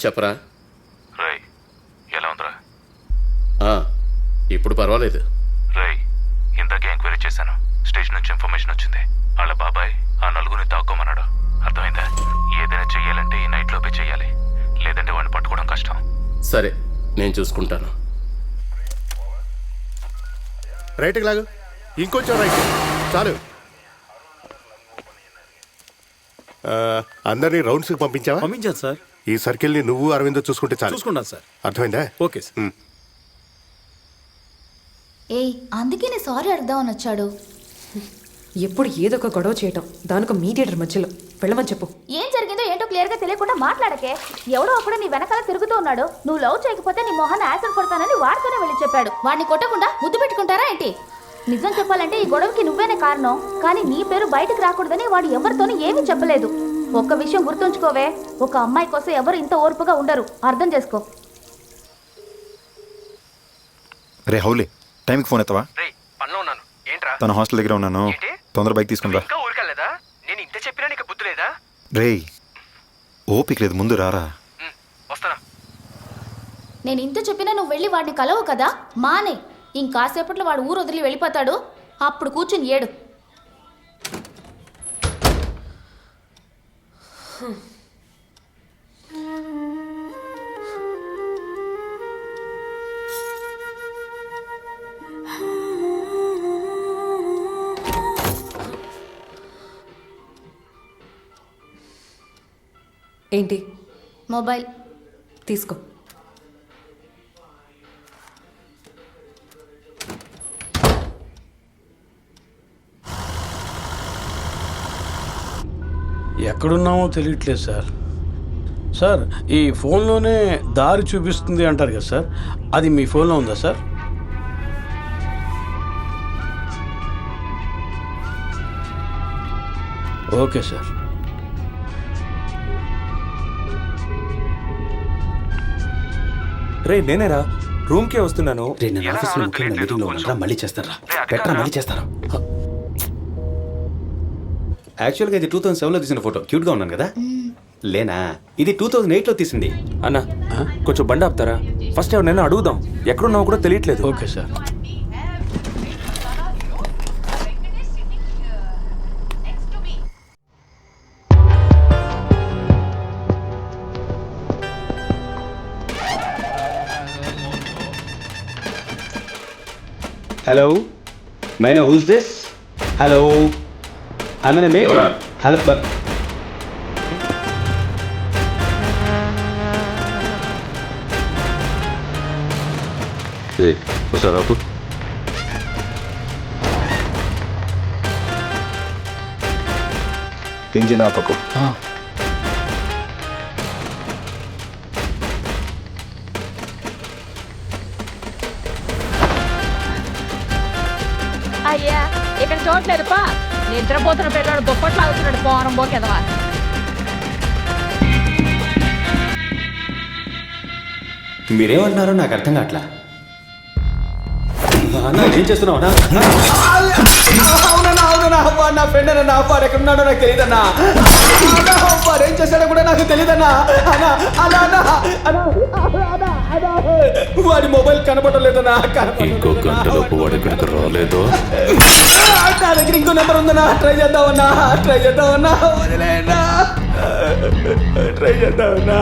చెప్పరా. రేయ్ ఎలా ఉందిరా? ఇప్పుడు పర్వాలేదు. రేయ్ ఇందాకే ఎంక్వైరీ చేశాను. స్టేషన్ నుంచి ఇన్ఫర్మేషన్ వచ్చింది. వాళ్ళ బాబాయ్ ఆ నలుగురిని తాక్కోమన్నాడు. అర్థమైందా? ఏదైనా చెయ్యాలంటే ఈ నైట్ లోపే చెయ్యాలి, లేదంటే వాడిని పట్టుకోవడం కష్టం. సరే, నేను చూసుకుంటాను. రైట్కి లాగు, ఇంకొంచెం రైట్, చాలు. అందరినీ రౌండ్స్కి పంపించావా? పంపించాను సార్. ఈ సర్కిల్ని నువ్వు అరవిందో చూసుకుంటే చాలు. చూసుకున్నాను సార్. అర్థమైందా? Okay sir. ఏయ్, అందుకే నేను సారీ అడుగుదామని వచ్చాడు. ఎప్పుడు ఏదో ఒక గొడవ చేయటం, దానికి మీడియేటర్ మధ్యలో వెళ్ళమని చెప్పు. ఏం జరిగిందో ఏంటో క్లియర్ గా తెలియకుండా మాట్లాడకే. ఎవడో అప్పుడు నీ వెనకాల తిరుగుతూ ఉన్నాడు. నువ్వు లవ్ చేయకపోతే నీ మొహాన్ని యాసిడ్ కొడతానని వాడితోనే వెళ్ళి చెప్పాడు. వాడిని కొట్టకుండా ముద్దు పెట్టుకుంటారా ఏంటి? నిజం చెప్పాలంటే ఈ గొడవకి నువ్వేనే కారణం. కానీ నీ పేరు బయటకు రాకూడదని వాడు ఎవరితోనూ ఏమీ చెప్పలేదు. ఒక్క విషయం గుర్తుంచుకోవే, ఒక అమ్మాయి కోసం ఎవరు ఇంత ఓర్పుగా ఉండరు. అర్థం చేసుకో. రే హౌలీ, టైంకి ఫోన్ ఎత్తవా? పనిలో ఉన్నాను. ఏంట్రా? తన హాస్టల్ దగ్గర ఉన్నాను. తొందర బైక్ తీసుకుని రా. ఇంకా ఊరికెళ్ళలేదా? నేను ఇంత చెప్పినా నీకు బుద్ధి లేదా? రే ఓపిక లేదు, ముందు రారా. వస్తానా? నేను ఇంత చెప్పినా నువ్వు వెళ్ళి వాడిని కలవు కదా, మానే. ఇంకాసేపట్లో వాడు ఊరు వదిలి వెళ్ళిపోతాడు. అప్పుడు కూర్చుని ఏడు. ఏంటి? మొబైల్ తీసుకో. ఎక్కడున్నామో తెలియట్లేదు సార్. సార్, ఈ ఫోన్లోనే దారి చూపిస్తుంది అంటారు కదా సార్, అది మీ ఫోన్లో ఉందా సార్? Okay sir. రే నేనేరా, రూమ్కే వస్తున్నాను. రే నేను ఆఫీస్లో ముఖ్యంగా మీటింగ్లో ఉన్నారా, మళ్ళీ చేస్తారా? పెట్టరా, మళ్ళీ చేస్తారా? యాక్చువల్గా ఇది 2007లో తీసిన ఫోటో. క్యూట్గా ఉన్నాను కదా? లేనా, ఇది 2008లో తీసింది. అన్న కొంచెం బండి ఆపుతారా? ఫస్ట్ ఎవరినైనా అడుగుదాం, ఎక్కడున్నావు కూడా తెలియట్లేదు. Okay sir. Hello, may I know who's this? Hello, I'm in a mail. Hello, but Hey, what's up, Apu? Engine ఆపకు. అయ్యా, ఇక్కడ చూడలేదు పా. నిద్రపోతున్న పిల్లడు దుప్పట్లు అవుతున్నాడు. పోరం పోకెదవా. మీరేమంటున్నారో నాకు అర్థం కావట్లా. ఏం చేస్తున్నావు? నా ఫ్రెండ్ అన్న, అబ్బాడు ఎక్కడున్నాడో నాకు తెలియదన్నా. అబ్బాడు ఏం చేశాడో కూడా నాకు తెలియదన్నా. వాడి మొబైల్ కనపడలేదన్నా. ఇంకో గంటలోపు వాడు ఇక్కడికి రాలేదు. నా దగ్గర ఇంకో నెంబర్ ఉందన్నా, ట్రై చేద్దామన్నా. వదిలేనా, ట్రై చేద్దామన్నా.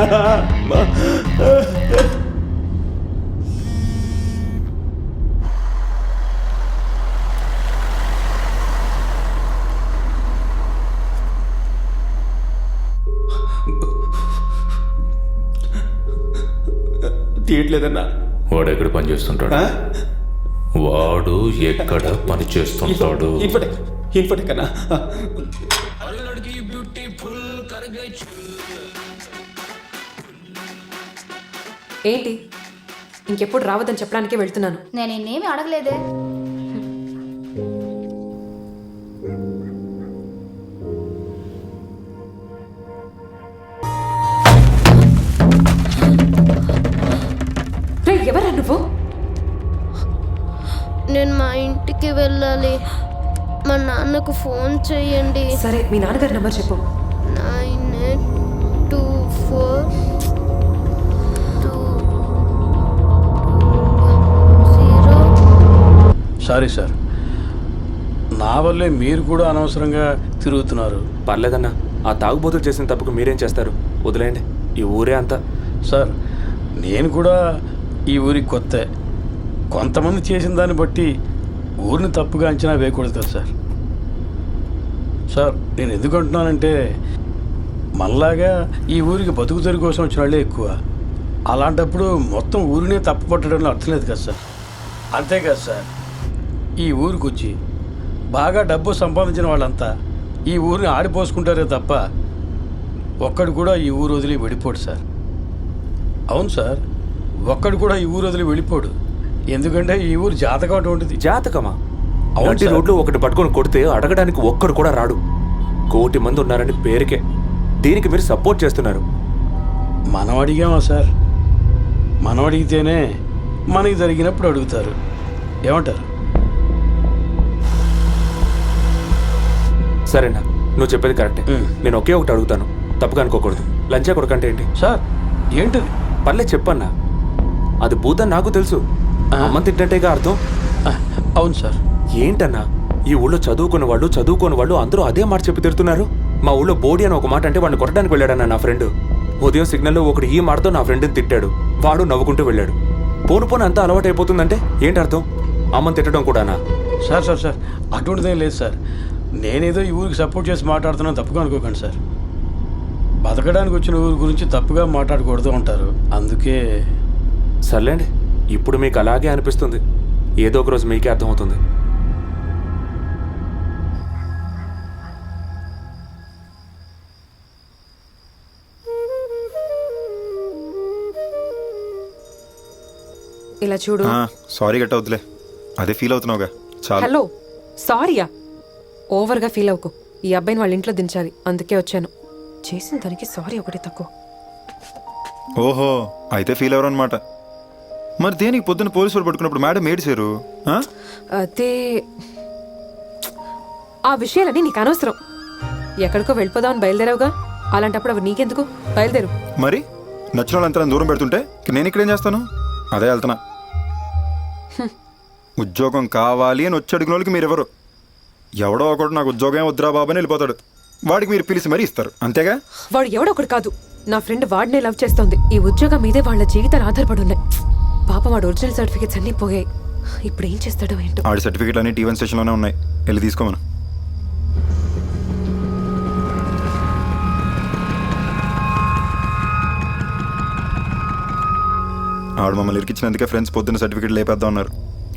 తీయట్లేదన్నా. వాడు ఎక్కడ పని చేస్తుంటాడు? వాడు ఎక్కడ పని చేస్తుంటాడు? ఇన్ఫోటెక్ అన్నా. ఏంటి? ఇంకెప్పుడు రావద్దని చెప్పడానికే వెళ్తున్నాను. నేను నిన్నేమి అడగలేదే. ఎవరా నువ్వు? నేను మా ఇంటికి వెళ్ళాలి. మా నాన్నకు ఫోన్ చేయండి. సరే, మీ నాన్నగారి నెంబర్ చెప్పు. 9824 సారీ సార్, నా వల్లే మీరు కూడా అనవసరంగా తిరుగుతున్నారు. పర్లేదన్నా, ఆ తాగుబోతులు చేసిన తప్పుకు మీరేం చేస్తారు? వదిలేయండి, ఈ ఊరే అంతా. సార్, నేను కూడా ఈ ఊరికి కొత్త. కొంతమంది చేసిన దాన్ని బట్టి ఊరిని తప్పుగా అంచనా వేయకూడదు కదా సార్. సార్, నేను ఎందుకు అంటున్నానంటే మనలాగా ఈ ఊరికి బతుకు తెరుగు కోసం వచ్చిన వాళ్ళే ఎక్కువ. అలాంటప్పుడు మొత్తం ఊరినే తప్పు పట్టడంలో అర్థం లేదు కదా సార్. అంతేకాదు సార్, ఈ ఊరికి వచ్చి బాగా డబ్బు సంపాదించిన వాళ్ళంతా ఈ ఊరిని ఆడిపోసుకుంటారే తప్ప ఒక్కడు కూడా ఈ ఊరు వదిలి వెళ్ళిపోడు సార్. అవును సార్, ఒక్కడు కూడా ఈ ఊరు వదిలి వెళ్ళిపోడు. ఎందుకంటే ఈ ఊరు జాతకం అటువంటిది. జాతకమా? అవును అలాంటి సార్. రోడ్లు ఒకటి పట్టుకొని కొడితే అడగడానికి ఒక్కడు కూడా రాడు. 1,000,000 మంది ఉన్నారని పేరుకే. దీనికి మీరు సపోర్ట్ చేస్తున్నారు. మనం అడిగామా సార్? మనం అడిగితేనే మనకి జరిగినప్పుడు అడుగుతారు. ఏమంటారు? సరేనా, నువ్వు చెప్పేది కరెక్టే. నేను ఒకే ఒకటి అడుగుతాను, తప్పుగా అనుకోకూడదు. లంచా కొడుకంటే ఏంటి? సార్, ఏంటది? పర్లేదు చెప్పన్నా. అది భూతం నాకు తెలుసు. అమ్మని తిట్టినట్టేగా అర్థం. అవును సార్. ఏంటన్నా, ఈ ఊళ్ళో చదువుకున్న వాళ్ళు అందరూ అదే మాట చెప్పి తిడుతున్నారు. మా ఊళ్ళో బోడి అని ఒక మాట అంటే వాడిని కొట్టడానికి వెళ్ళాడన్న నా ఫ్రెండ్. ఉదయం సిగ్నల్లో ఒకడు ఈ మాటతో నా ఫ్రెండ్ని తిట్టాడు. వాడు నవ్వుకుంటూ వెళ్ళాడు. పోను అంతా అలవాటు అయిపోతుందంటే ఏంటి అర్థం? అమ్మని తిట్టడం కూడానా? సార్ సార్ సార్ అటువంటిదేం లేదు సార్. నేనేదో ఈ ఊరికి సపోర్ట్ చేసి మాట్లాడుతున్నాను, తప్పుగా అనుకోకండి సార్. బతకడానికి వచ్చిన ఊరి గురించి తప్పుగా మాట్లాడకూడదు అంటారు, అందుకే. సర్లేండి, ఇప్పుడు మీకు అలాగే అనిపిస్తుంది. ఏదో ఒక రోజు మీకే అర్థమవుతుంది. ఇలా చూడు. సారీ గట్ట వద్దులే, అదే ఫీల్ అవుతున్నావుగా. చాలా. హలో, సారీయా? ఓవర్గా ఫీల్ అవ్వకు. ఈ అబ్బాయిని వాళ్ళ ఇంట్లో దించాలి, అందుకే వచ్చాను. చేసిన దానికి సారీ ఒకటి తక్కువ. ఓహో, అయితే ఫీల్ అవ్వరు అనమాట. మరి దేనికి పొద్దున్న పోలీసు వాళ్ళు పట్టుకున్నప్పుడు మేడం ఏడిచారు? అదే, ఆ విషయాలన్నీ నీకు అనవసరం. ఎక్కడికో వెళ్ళిపోదామని బయలుదేరావుగా, అలాంటప్పుడు అవి నీకెందుకు? బయలుదేరు. మరి నచ్చిన వాళ్ళంతా దూరం పెడుతుంటే నేను ఇక్కడేం చేస్తాను? అదే వెళ్తున్నా. ఉద్యోగం కావాలి అని వచ్చి అడిగిన వాళ్ళకి మీరెవరు? ఎవడో ఒకడు నాకు ఉద్యోగం వద్దురా బాబు అని వెళ్ళిపోతాడు. వాడికి మీరు పిలిచి మరీ ఇస్తారు, అంతేగా? వాడు ఎవడో ఒకడు కాదు, నా ఫ్రెండ్ వాడినే లవ్ చేస్తోంది. ఈ ఉద్యోగం మీదే వాళ్ళ జీవితాలు ఆధారపడి ఉన్నాయి. పాపం వాడు ఒరిజినల్ సర్టిఫికేట్స్ అన్నీ పోయాయి. ఇప్పుడు ఏం చేస్తాడో ఏంటో. ఆడి సర్టిఫికేట్లు అన్ని టీవన్ స్టేషన్లోనే ఉన్నాయి, వెళ్ళి తీసుకోమను. ఆడు మమ్మల్ని ఇరికిచ్చినందుకే ఫ్రెండ్స్ పొద్దున్న సర్టిఫికేట్ లేపేద్దాం అన్నారు.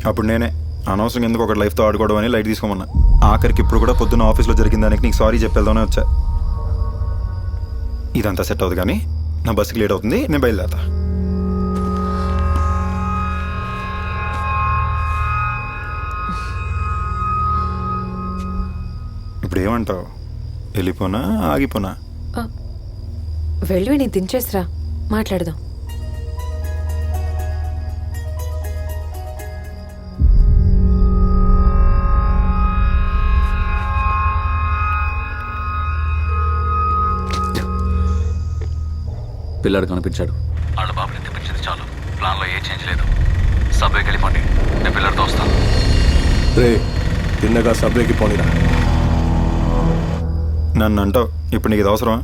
అప్పుడు నేనే అనవసరం ఎందుకు ఒకటి లైఫ్తో ఆడుకోవడం అని లైట్ తీసుకోమన్నా. ఆఖరికి ఇప్పుడు కూడా పొద్దున్న ఆఫీస్లో జరిగిన దానికి నీకు సారీ చెప్పేద్దామని వచ్చా. ఇదంతా సెట్ అవుతుంది కానీ నా బస్సుకి లేట్ అవుతుంది, నేను బయలుదేరతా. ఇప్పుడు ఏమంటావు? వెళ్ళిపోనా ఆగిపోనా? వెళ్ళి నేను దించేసిరా, మాట్లాడదాం. పిల్లాడు కనిపించాడు. వాళ్ళ బాబుని తెప్పించింది చాలు, ప్లాన్లో ఏ చేంజ్ లేదు. సబ్వేకి వెళ్ళిపోండి, నేను పిల్లడితో వస్తాను. రే, తిన్నగా సబ్వేకి పోనీరా. నన్ను అంటావు, ఇప్పుడు నీకు ఇది అవసరమా?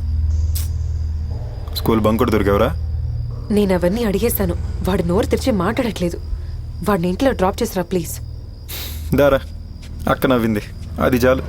స్కూల్ బంక్ కూడా దొరికావురా? నేను అవన్నీ అడిగేశాను, వాడు నోరు తెరిచి మాట్లాడట్లేదు. వాడిని ఇంట్లో డ్రాప్ చేసిరా ప్లీజ్. దారా, అక్క నవ్వింది, అది చాలు.